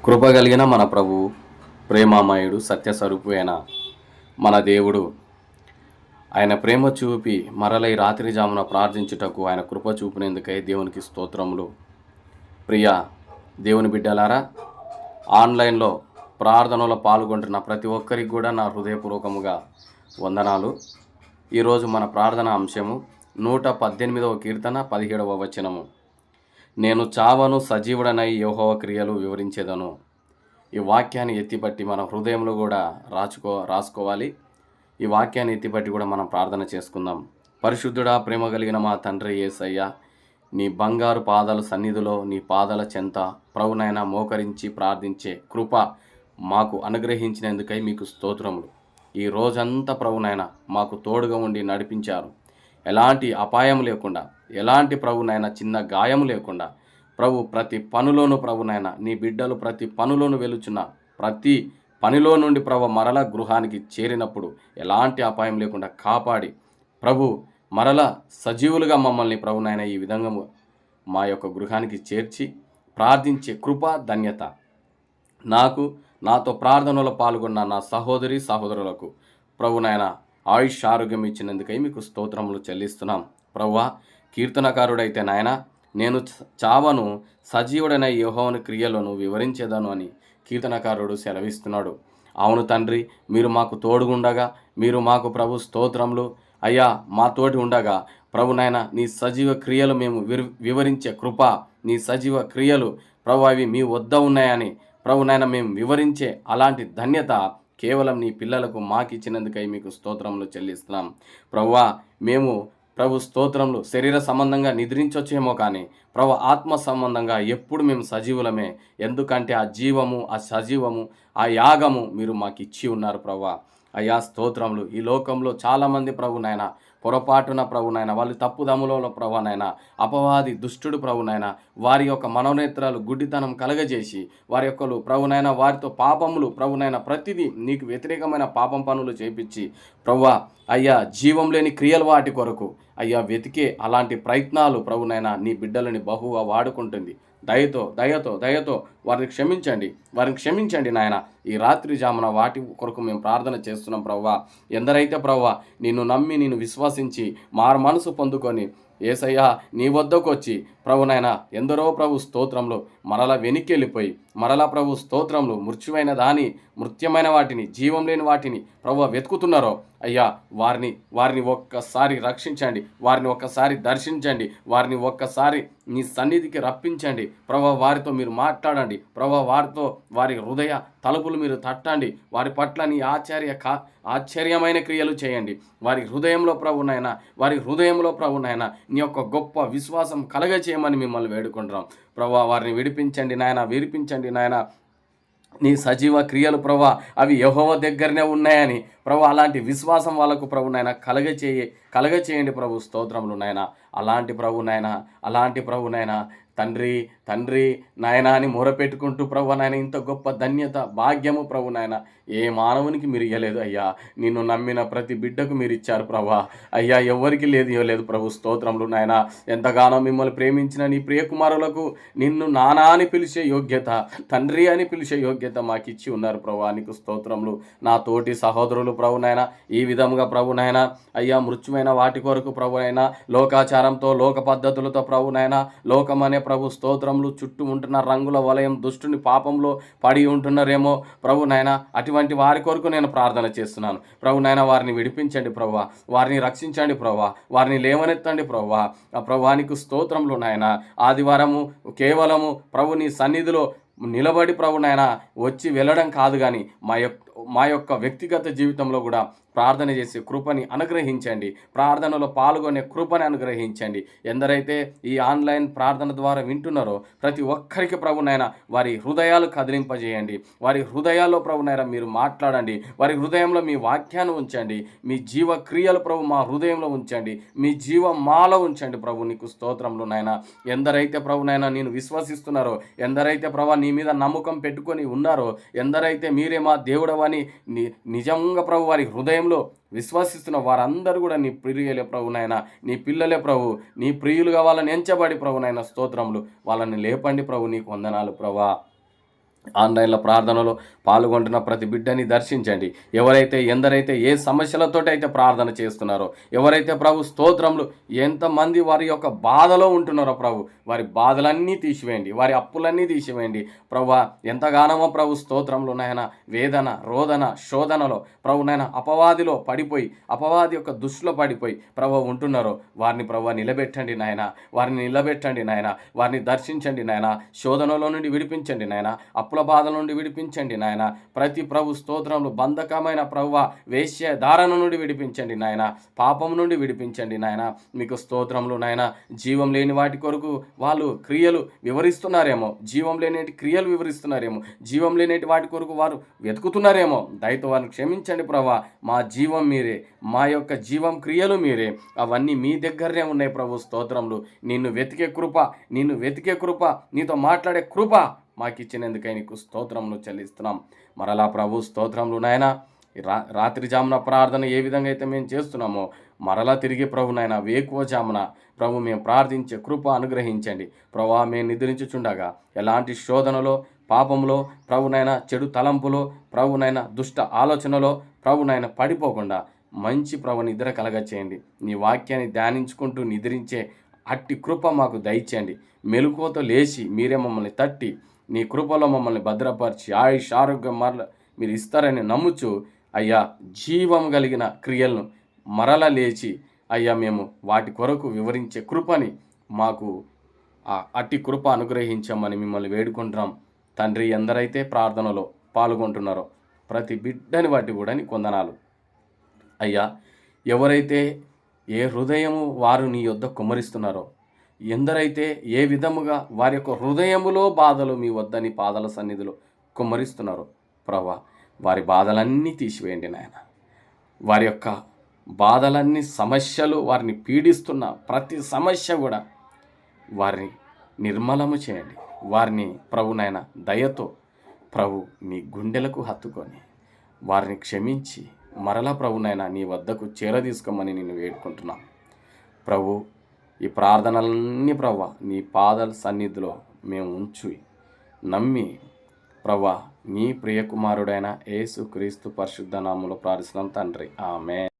కృప కలిగిన మన ప్రభు ప్రేమామయుడు సత్యస్వరూపు అయిన మన దేవుడు ఆయన ప్రేమ చూపి మరల ఈ రాత్రి జామున ప్రార్థించుటకు ఆయన కృప చూపినందుకై దేవునికి స్తోత్రములు. ప్రియ దేవుని బిడ్డలారా, ఆన్లైన్లో ప్రార్థనలో పాల్గొంటున్న ప్రతి ఒక్కరికి కూడా నా హృదయపూర్వకముగా వందనాలు. ఈరోజు మన ప్రార్థన అంశము 118వ కీర్తన 17వ వచనము. నేను చావను, సజీవుడనై యెహోవా క్రియలు వివరించేదను. ఈ వాక్యాన్ని ఎత్తిపట్టి మన హృదయంలో కూడా రాసుకోవాలి. ఈ వాక్యాన్ని ఎత్తిపట్టి కూడా మనం ప్రార్థన చేసుకుందాం. పరిశుద్ధుడా, ప్రేమ కలిగిన మా తండ్రి యేసయ్య, నీ బంగారు పాదాల సన్నిధిలో నీ పాదాల చెంత ప్రభునైనా మోకరించి ప్రార్థించే కృప మాకు అనుగ్రహించినందుకై మీకు స్తోత్రములు. ఈ రోజంతా ప్రభునైనా మాకు తోడుగా ఉండి నడిపించారు. ఎలాంటి అపాయం లేకుండా, ఎలాంటి ప్రభునైనా చిన్న గాయం లేకుండా ప్రభు ప్రతి పనిలోనూ ప్రభునైనా నీ బిడ్డలు ప్రతి పనిలోనూ వెలుచున్న ప్రతి పనిలో నుండి ప్రభు మరల గృహానికి చేరినప్పుడు ఎలాంటి అపాయం లేకుండా కాపాడి ప్రభు మరల సజీవులుగా మమ్మల్ని ప్రభునైనా ఈ విధంగా మా యొక్క గృహానికి చేర్చి ప్రార్థించే కృప ధన్యత నాతో ప్రార్థనలో పాల్గొన్న నా సహోదరి సహోదరులకు ప్రభునైనా ఆయుష్ ఆరోగ్యం ఇచ్చినందుకై మీకు స్తోత్రములు చెల్లిస్తున్నాం. ప్రభువా, కీర్తనకారుడైతే నాయన నేను చావను, సజీవుడైన యెహోవాని క్రియలను వివరించేదను అని కీర్తనకారుడు సెలవిస్తున్నాడు. అవును తండ్రి, మీరు మాకు తోడుగుండగా, మీరు మాకు ప్రభు స్తోత్రములు అయ్యా మా తోటి ఉండగా ప్రభునైనా నీ సజీవ క్రియలు మేము వివరించే కృప, నీ సజీవ క్రియలు ప్రభు అవి మీ వద్ద ఉన్నాయని ప్రభునైనా మేము వివరించే అలాంటి ధన్యత కేవలం నీ పిల్లలకు మాకిచ్చినందుకై మీకు స్తోత్రములు చెల్లిస్తున్నాం. ప్రభువా, మేము ప్రభు స్తోత్రములు శరీర సంబంధంగా నిద్రించొచ్చేమో కానీ ప్రభు ఆత్మ సంబంధంగా ఎప్పుడు మేము సజీవులమే. ఎందుకంటే ఆ జీవము, ఆ సజీవము, ఆ యాగము మీరు మాకు ఇచ్చి ఉన్నారు ప్రభువా. అయ్యా స్తోత్రములు. ఈ లోకంలో చాలామంది ప్రభునైనా పొరపాటున ప్రభునైనా వాళ్ళు తప్పుదమ్ములో ప్రభునైనా అపవాది దుష్టుడు ప్రభునైనా వారి యొక్క మనోనేత్రాలు గుడ్డితనం కలగజేసి వారి యొక్క ప్రభునైనా వారితో పాపములు ప్రభునైనా ప్రతిదీ నీకు వ్యతిరేకమైన పాపం పనులు చేపించి ప్రభువా అయ్యా జీవం లేని క్రియలు వాటి కొరకు అయ్యా వెతికే అలాంటి ప్రయత్నాలు ప్రభునైనా నీ బిడ్డలని బహుగా వాడుకుంటుంది. దయతో వారిని క్షమించండి నాయన. ఈ రాత్రి జామున వాటి కొరకు మేము ప్రార్థన చేస్తున్నాం ప్రభువా. ఎందరైతే ప్రభువా నిన్ను నమ్మి నిన్ను విశ్వసించి మారు మనసు పొందుకొని యేసయ్యా నీ వద్దకు వచ్చి ప్రభునైనా ఎందరో ప్రభు స్తోత్రంలో మరలా వెనక్కి వెళ్ళిపోయి మరలా ప్రభు స్తోత్రంలో మృత్యమైన వాటిని, జీవం లేని వాటిని ప్రభు వెతుకుతున్నారో అయ్యా వారిని ఒక్కసారి రక్షించండి, వారిని ఒక్కసారి దర్శించండి, వారిని ఒక్కసారి నీ సన్నిధికి రప్పించండి ప్రభు. వారితో మీరు మాట్లాడండి ప్రభు, వారితో వారి హృదయ తలుపులు మీరు తట్టండి, వారి పట్ల నీ ఆశ్చర్యమైన క్రియలు చేయండి. వారి హృదయంలో ప్రభునైనా నీ యొక్క గొప్ప విశ్వాసం కలగచేయమని మిమ్మల్ని వేడుకుంటున్నాం ప్రభు. వారిని విడిపించండి నాయన, విడిపించండి నాయన. నీ సజీవ క్రియలు ప్రభు అవి యెహోవా దగ్గరనే ఉన్నాయని ప్రభు అలాంటి విశ్వాసం వాళ్ళకు ప్రభునైనా కలగచేయండి ప్రభు. స్తోత్రములు నాయన. అలాంటి ప్రభునైనా తండ్రి నాయన అని మొరపెట్టుకుంటూ ప్రభు నాయన ఇంత గొప్ప ధన్యత భాగ్యము ప్రభు నాయన ఏ మానవునికి మీరు ఇవ్వలేదు అయ్యా. నిన్ను నమ్మిన ప్రతి బిడ్డకు మీరు ఇచ్చారు ప్రభా అయ్యా. ఎవరికి ఇవ్వలేదు ప్రభు. స్తోత్రములు నాయన. ఎంతగానో మిమ్మల్ని ప్రేమించిన నీ ప్రియకుమారులకు నిన్ను నానా అని పిలిచే యోగ్యత, తండ్రి అని పిలిచే యోగ్యత మాకు ఇచ్చి ఉన్నారు ప్రభా. నీకు స్తోత్రములు. నా తోటి సహోదరులు ప్రభునైనా ఈ విధముగా ప్రభునైనా అయ్యా మృత్యుమైన వాటి కొరకు ప్రభునైనా లోకాచారంతో లోక పద్ధతులతో ప్రభునైనా లోకమనే ప్రభు స్తోత్రములు చుట్టూ ఉంటున్న రంగుల వలయం దుష్టుని పాపంలో పడి ఉంటున్నారేమో ప్రభునైనా అటువంటి వారి కొరకు నేను ప్రార్థన చేస్తున్నాను ప్రభునైనా. వారిని విడిపించండి ప్రభు, వారిని రక్షించండి ప్రభు, వారిని లేవనెత్తండి ప్రభు. ఆ ప్రభువానికి స్తోత్రములు నాయన. ఆదివారము కేవలము ప్రభు నీ సన్నిధిలో నిలబడి ప్రభునైనా వచ్చి వెళ్ళడం కాదు కానీ మా యొక్క వ్యక్తిగత జీవితంలో కూడా ప్రార్థన చేసే కృపని అనుగ్రహించండి, ప్రార్థనలో పాల్గొనే కృపని అనుగ్రహించండి. ఎందరైతే ఈ ఆన్లైన్ ప్రార్థన ద్వారా వింటున్నారో ప్రతి ఒక్కరికి ప్రభునైనా వారి హృదయాలు కదిలింపజేయండి, వారి హృదయాల్లో ప్రభునైనా మీరు మాట్లాడండి, వారి హృదయంలో మీ వాక్యాన్ని ఉంచండి, మీ జీవ క్రియలు ప్రభు మా హృదయంలో ఉంచండి, మీ జీవ మాలో ఉంచండి ప్రభు. నీకు స్తోత్రములు నాయన. ఎందరైతే ప్రభునైనా నేను విశ్వసిస్తున్నారో, ఎందరైతే ప్రభు నీ మీద నమ్మకం పెట్టుకొని ఉన్నారో, ఎందరైతే మీరే మా దేవుడవని నిజంగా ప్రభు వారి హృదయంలో విశ్వసిస్తున్న వారందరూ కూడా నీ ప్రియులే ప్రభునైనా, నీ పిల్లలే ప్రభు, నీ ప్రియులుగా వాళ్ళని ఎంచబడి ప్రభునైనా స్తోత్రములు. వాళ్ళని లేపండి ప్రభు. నీకు వందనాలు ప్రభా. ఆన్లైన్లో ప్రార్థనలో పాల్గొంటున్న ప్రతి బిడ్డని దర్శించండి. ఎందరైతే ఏ సమస్యలతోటైతే ప్రార్థన చేస్తున్నారో, ఎవరైతే ప్రభు స్తోత్రములు ఎంతమంది వారి యొక్క బాధలో ఉంటున్నారో ప్రభు, వారి బాధలన్నీ తీసివేయండి, వారి అప్పులన్నీ తీసివేయండి ప్రభువా. ఎంతగానో ప్రభు స్తోత్రములు నాయన వేదన, రోదన, శోధనలో ప్రభు నాయన అపవాదిలో పడిపోయి, అపవాది యొక్క దృష్టిలో పడిపోయి ప్రభు ఉంటున్నారో వారిని ప్రభు నిలబెట్టండి నాయన, వారిని నిలబెట్టండి నాయన, వారిని దర్శించండి నాయన, శోధనలో నుండి విడిపించండి నాయన, అప్పుల బాధల నుండి విడిపించండి నాయన, ప్రతి ప్రభు స్తోత్రములు బంధకమైన ప్రభువ వేశ్య ధారణ నుండి విడిపించండి నాయన, పాపం నుండి విడిపించండి నాయన. మీకు స్తోత్రములు నాయన. జీవం లేని వాటి కొరకు వాళ్ళు క్రియలు వివరిస్తున్నారేమో, జీవం లేనేటి క్రియలు వివరిస్తున్నారేమో, జీవం లేనేటి వాటి కొరకు వారు వెతుకుతున్నారేమో, దయతో వారిని క్షమించండి ప్రభా. మా జీవం మీరే, మా యొక్క జీవం క్రియలు మీరే, అవన్నీ మీ దగ్గరనే ఉన్నాయి ప్రభు. స్తోత్రములు. నిన్ను వెతికే కృప, నీతో మాట్లాడే కృప మాకు ఇచ్చినందుకై నీకు స్తోత్రములు చెల్లిస్తున్నాం. మరలా ప్రభు స్తోత్రములు నాయన. రాత్రి జామున ప్రార్థన ఏ విధంగా అయితే మేము చేస్తున్నామో మరలా తిరిగి ప్రభు నాయన వేకువ జామున ప్రభు మేము ప్రార్థించే కృప అనుగ్రహించండి ప్రభా. మేము నిద్రించుచుండగా ఎలాంటి శోధనలో, పాపంలో ప్రభునైనా, చెడు తలంపులో ప్రభునైనా, దుష్ట ఆలోచనలో ప్రభునైనా పడిపోకుండా మంచి ప్రభు నిద్ర కలగ చేయండి. నీ వాక్యాన్ని ధ్యానించుకుంటూ నిద్రించే అట్టి కృప మాకు దయచేయండి. మెలకువతో లేచి మీరే మమ్మల్ని తట్టి నీ కృపలో మమ్మల్ని భద్రపరిచి ఆయుష్ ఆరోగ్యం మీరు ఇస్తారని నమ్ముచు అయ్యా, జీవం కలిగిన క్రియలను మరల లేచి అయ్యా మేము వాటి కొరకు వివరించే కృపని మాకు అట్టి కృప అనుగ్రహించామని మిమ్మల్ని వేడుకుంటున్నాం తండ్రి. ఎందరైతే ప్రార్థనలో పాల్గొంటున్నారో ప్రతి బిడ్డని బట్టి కూడా నీ కొందనాలు అయ్యా. ఎవరైతే ఏ హృదయము వారు నీ యొద్ద కుమ్మరిస్తున్నారో, ఎందరైతే ఏ విధముగా వారి యొక్క హృదయములో బాధలు మీ వద్ద నీ పాదాల సన్నిధిలో కుమ్మరిస్తున్నారో ప్రభా, వారి బాధలన్నీ తీసివేయండి నాయన. వారి యొక్క బాధలన్నీ, సమస్యలు, వారిని పీడిస్తున్న ప్రతి సమస్య కూడా వారిని నిర్మలము చేయండి. వారిని ప్రభు నాయన దయతో ప్రభు నీ గుండెలకు హత్తుకొని వారిని క్షమించి మరలా ప్రభునైనా నీ వద్దకు చేరదీసుకోమని నిన్ను వేడుకుంటున్నాం ప్రభు. ఈ ప్రార్థనలన్నీ ప్రభు నీ పాదాల సన్నిధిలో మేము ఉంచి నమ్మి ప్రభు నీ ప్రియకుమారుడైన యేసు క్రీస్తు పరిశుద్ధ నామములో ప్రార్థిస్తున్నాం తండ్రి. ఆమేన్.